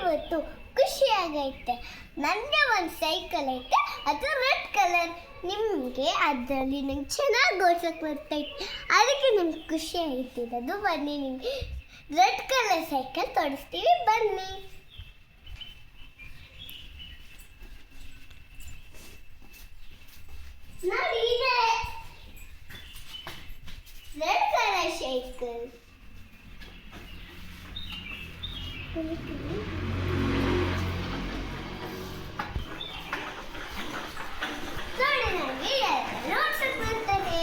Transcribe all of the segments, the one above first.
ಇವತ್ತು ಖುಷಿಯಾಗೈತೆ. ನನಗೆ ಒಂದು ಸೈಕಲ್ ಐತೆ, ಅದು ರೆಡ್ ಕಲರ್. ನಿಮಗೆ ಅದರಲ್ಲಿ ನಂಗೆ ಚೆನ್ನಾಗಿ ಓಡ್ಸೋಕೆ ಬರ್ತೈತೆ, ಅದಕ್ಕೆ ನಿಮ್ಗೆ ಖುಷಿ ಆಯ್ತಿರೋದು. ಬನ್ನಿ, ನಿಮ್ಗೆ ರೆಡ್ ಕಲರ್ ಸೈಕಲ್ ತೋರಿಸ್ತೀವಿ, ಬನ್ನಿ. ನೋಡಿ, ಇದೆ ರೆಡ್ ಕಲರ್ ಸೈಕಲ್. ನೋಡಿ, ನನಗೆ ನೋಡ್ಸಕ್ ಬರ್ತದೆ.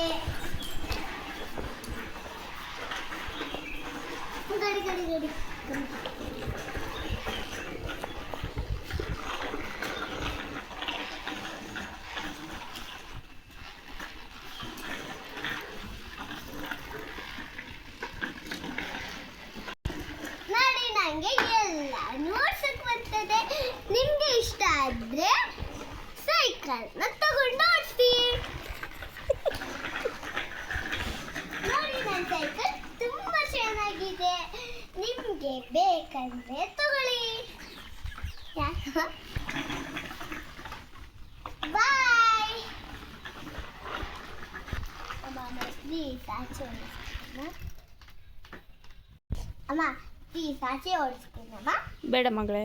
ಗಡಿ ಗಡಿ ಗಡಿ ನೋಡಿ, ನನಗೆ ಎಲ್ಲ ನೋಡ್ಸಕ್ ಬರ್ತದೆ. ನಿಮ್ಗೆ ಇಷ್ಟ ಆದ್ರೆ ಸೈಕಲ್ ತಗೊಂಡು ಓಡಿಸ್ತೀವಿ. ನೋಡಿ, ನನ್ನ ಸೈಕಲ್ ತುಂಬಾ ಚೆನ್ನಾಗಿದೆ. ನಿಮ್ಗೆ ಬೇಕಂದ್ರೆ ತಗೊಳ್ಳಿ. ಬಾಯ್. ಅಮ್ಮ, ಪ್ಲೀಸ್ ಆಚೆ ಓಡಿಸ್ತೀನಮ್ಮ. ಬೇಡ ಮಗಳೇ.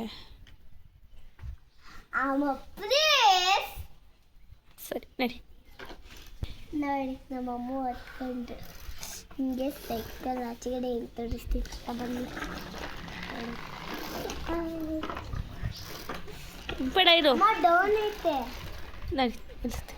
ಅಮ್ಮ ಪ್ಲೀಸ್. ಸರಿ ನಡಿ. ನೋಡಿ, ನಮ್ಮಮ್ಮ ಹೊತ್ಕೊಂಡು ಹಿಂಗೆ ಸೈಕಲ್ ಆಚೆಗಡೆ ಹೆಂಗೆ ತೋರಿಸ್ತಿತ್ತು. ಬನ್ನಿ. ಬೇಡ ಇರು. ಅಮ್ಮ ಡೌನ್ ಐತೆ. ನಡಿ ನಿಲ್ಲಿಸ್ತೆ.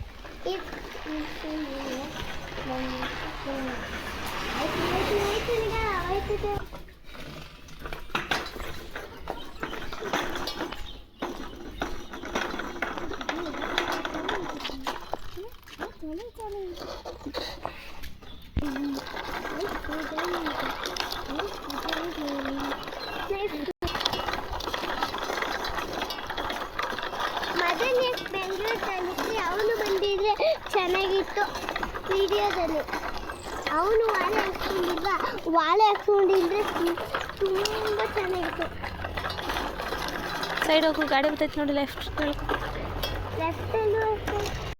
ಮದನ್ ಎಷ್ಟು ಬೆಂಗಳೂರು ತಲುಪಿ ಅವನು ಬಂದಿದ್ರೆ ಚೆನ್ನಾಗಿತ್ತು. ವಿಡಿಯೋದಲ್ಲಿ ಅವನು ವಾಲೆ ಹಾಕ್ಕೊಂಡಿದ್ರೆ ತುಂಬ ಚೆನ್ನಾಗಿತ್ತು. ಸೈಡ್ ಹೋಗು, ಗಾಡಿ ಬರ್ತೈತೆ ನೋಡಿ. ಲೆಫ್ಟಲ್ಲೂ ಲೆಫ್ಟಲ್ಲೂ